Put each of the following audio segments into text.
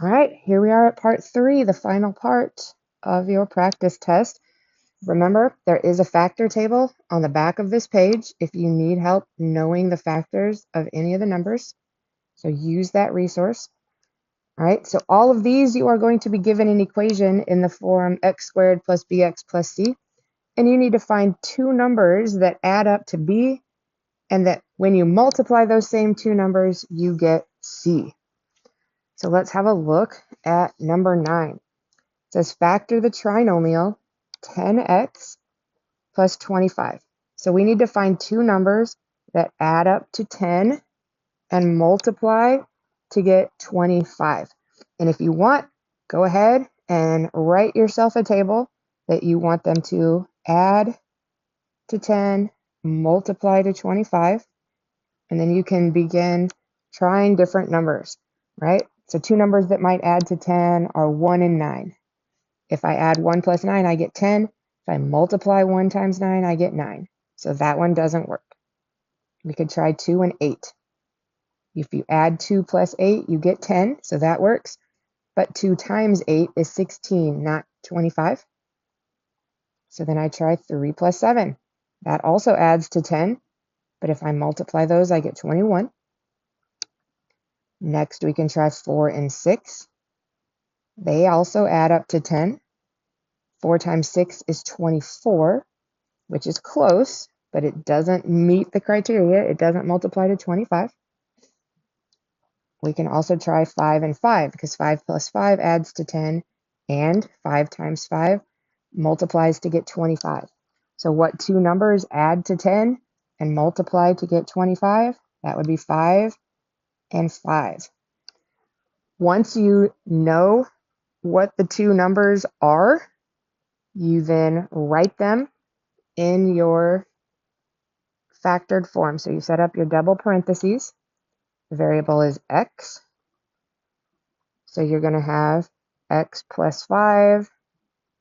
All right, here we are at part 3, the final part of your practice test. Remember, there is a factor table on the back of this page if you need help knowing the factors of any of the numbers. So use that resource. All right, so all of these you are going to be given an equation in the form x squared plus bx plus c. And you need to find two numbers that add up to b, and that when you multiply those same two numbers, you get c. So let's have a look at number 9. It says factor the trinomial 10x plus 25. So we need to find two numbers that add up to 10 and multiply to get 25. And if you want, go ahead and write yourself a table that you want them to add to 10, multiply to 25, and then you can begin trying different numbers, right? So two numbers that might add to 10 are 1 and 9. If I add 1 plus 9, I get 10. If I multiply 1 times 9, I get 9. So that one doesn't work. We could try 2 and 8. If you add 2 plus 8, you get 10, so that works. But 2 times 8 is 16, not 25. So then I try 3 plus 7. That also adds to 10, but if I multiply those, I get 21. Next, we can try 4 and 6. They also add up to 10. 4 times 6 is 24, which is close, but it doesn't meet the criteria. It doesn't multiply to 25. We can also try 5 and 5, because 5 plus 5 adds to 10, and 5 times 5 multiplies to get 25. So what two numbers add to 10 and multiply to get 25? That would be 5 and 5. Once you know what the two numbers are, you then write them in your factored form. So you set up your double parentheses. The variable is x. So you're going to have x plus 5,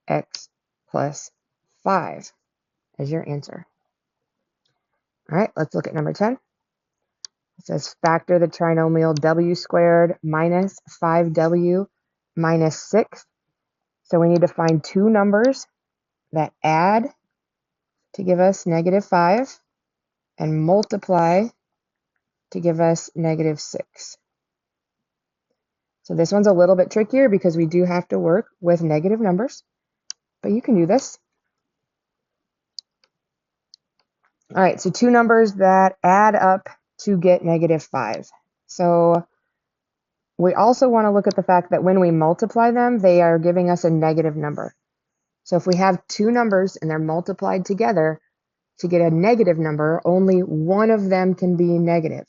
x plus 5 as your answer. All right, let's look at number 10. It says factor the trinomial w squared minus 5w minus 6. So we need to find two numbers that add to give us negative 5 and multiply to give us negative 6. So this one's a little bit trickier because we do have to work with negative numbers, but you can do this. All right, so two numbers that add up to get negative 5. So we also want to look at the fact that when we multiply them, they are giving us a negative number. So if we have two numbers and they're multiplied together to get a negative number, only one of them can be negative.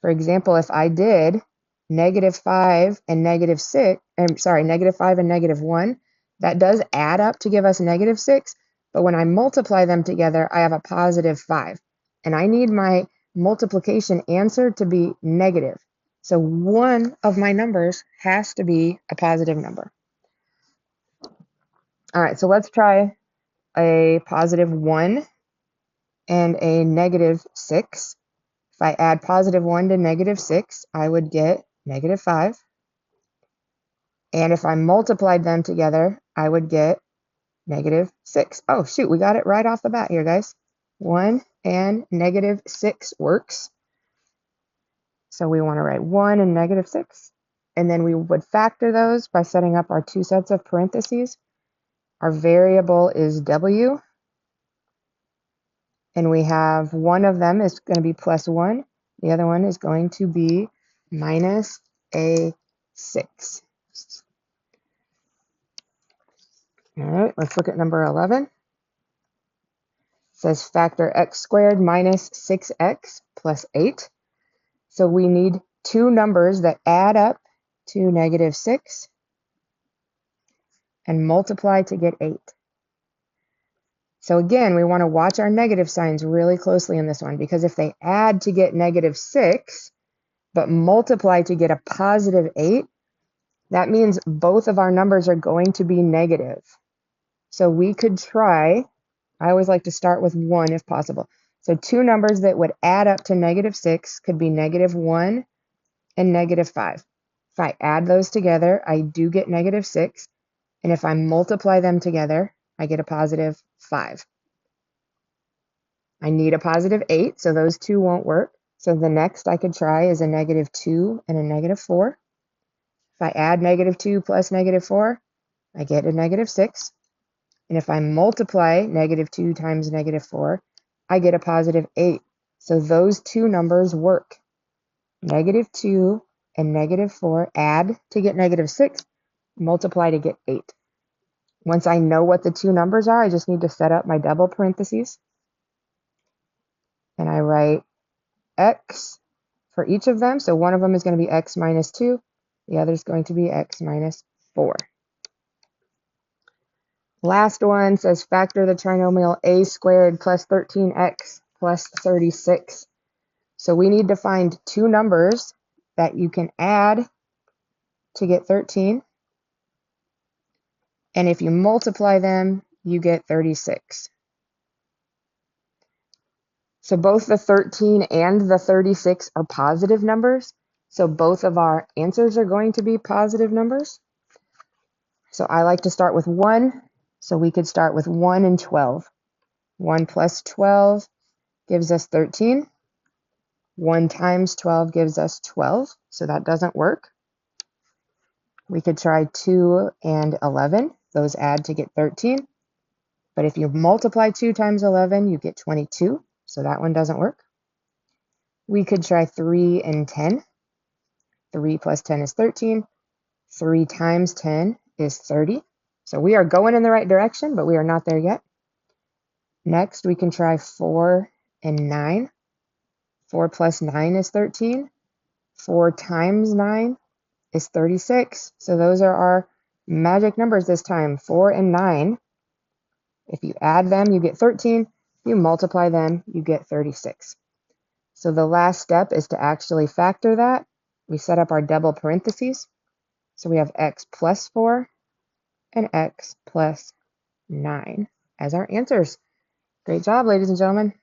For example, if I did negative 5 and negative 6, negative 5 and negative 1, that does add up to give us negative 6, but when I multiply them together, I have a positive 5. And I need my multiplication answer to be negative. So one of my numbers has to be a positive number. All right, so let's try a positive 1 and a negative 6. If I add positive 1 to negative 6, I would get negative 5. And if I multiplied them together, I would get negative 6. Oh, shoot, we got it right off the bat here, guys. 1 and negative 6 works. So we want to write 1 and negative 6. And then we would factor those by setting up our two sets of parentheses. Our variable is w. And we have one of them is going to be plus 1. The other one is going to be minus a 6. All right, let's look at number 11. It says factor x squared minus 6x plus 8. So we need two numbers that add up to negative 6 and multiply to get 8. So again, we want to watch our negative signs really closely in this one, because if they add to get negative 6 but multiply to get a positive 8, that means both of our numbers are going to be negative. So we could try, I always like to start with 1 if possible. So two numbers that would add up to negative 6 could be negative 1 and negative 5. If I add those together, I do get negative 6. And if I multiply them together, I get a positive 5. I need a positive 8, so those two won't work. So the next I could try is a negative 2 and a negative 4. If I add negative 2 plus negative 4, I get a negative 6. And if I multiply negative 2 times negative 4, I get a positive 8. So those two numbers work. Negative 2 and negative 4 add to get negative 6, multiply to get 8. Once I know what the two numbers are, I just need to set up my double parentheses. And I write x for each of them. So one of them is going to be x minus 2. The other is going to be x minus 4. Last one says factor the trinomial a squared plus 13x plus 36. So we need to find two numbers that you can add to get 13. And if you multiply them, you get 36. So both the 13 and the 36 are positive numbers. So both of our answers are going to be positive numbers. So I like to start with 1. So we could start with 1 and 12. 1 plus 12 gives us 13. 1 times 12 gives us 12. So that doesn't work. We could try 2 and 11. Those add to get 13. But if you multiply 2 times 11, you get 22. So that one doesn't work. We could try 3 and 10. 3 plus 10 is 13. 3 times 10 is 30. So we are going in the right direction, but we are not there yet. Next, we can try 4 and 9. 4 plus 9 is 13. 4 times 9 is 36. So those are our magic numbers this time, 4 and 9. If you add them, you get 13. If you multiply them, you get 36. So the last step is to actually factor that. We set up our double parentheses. So we have x plus 4 and x plus 9 as our answers. Great job, ladies and gentlemen.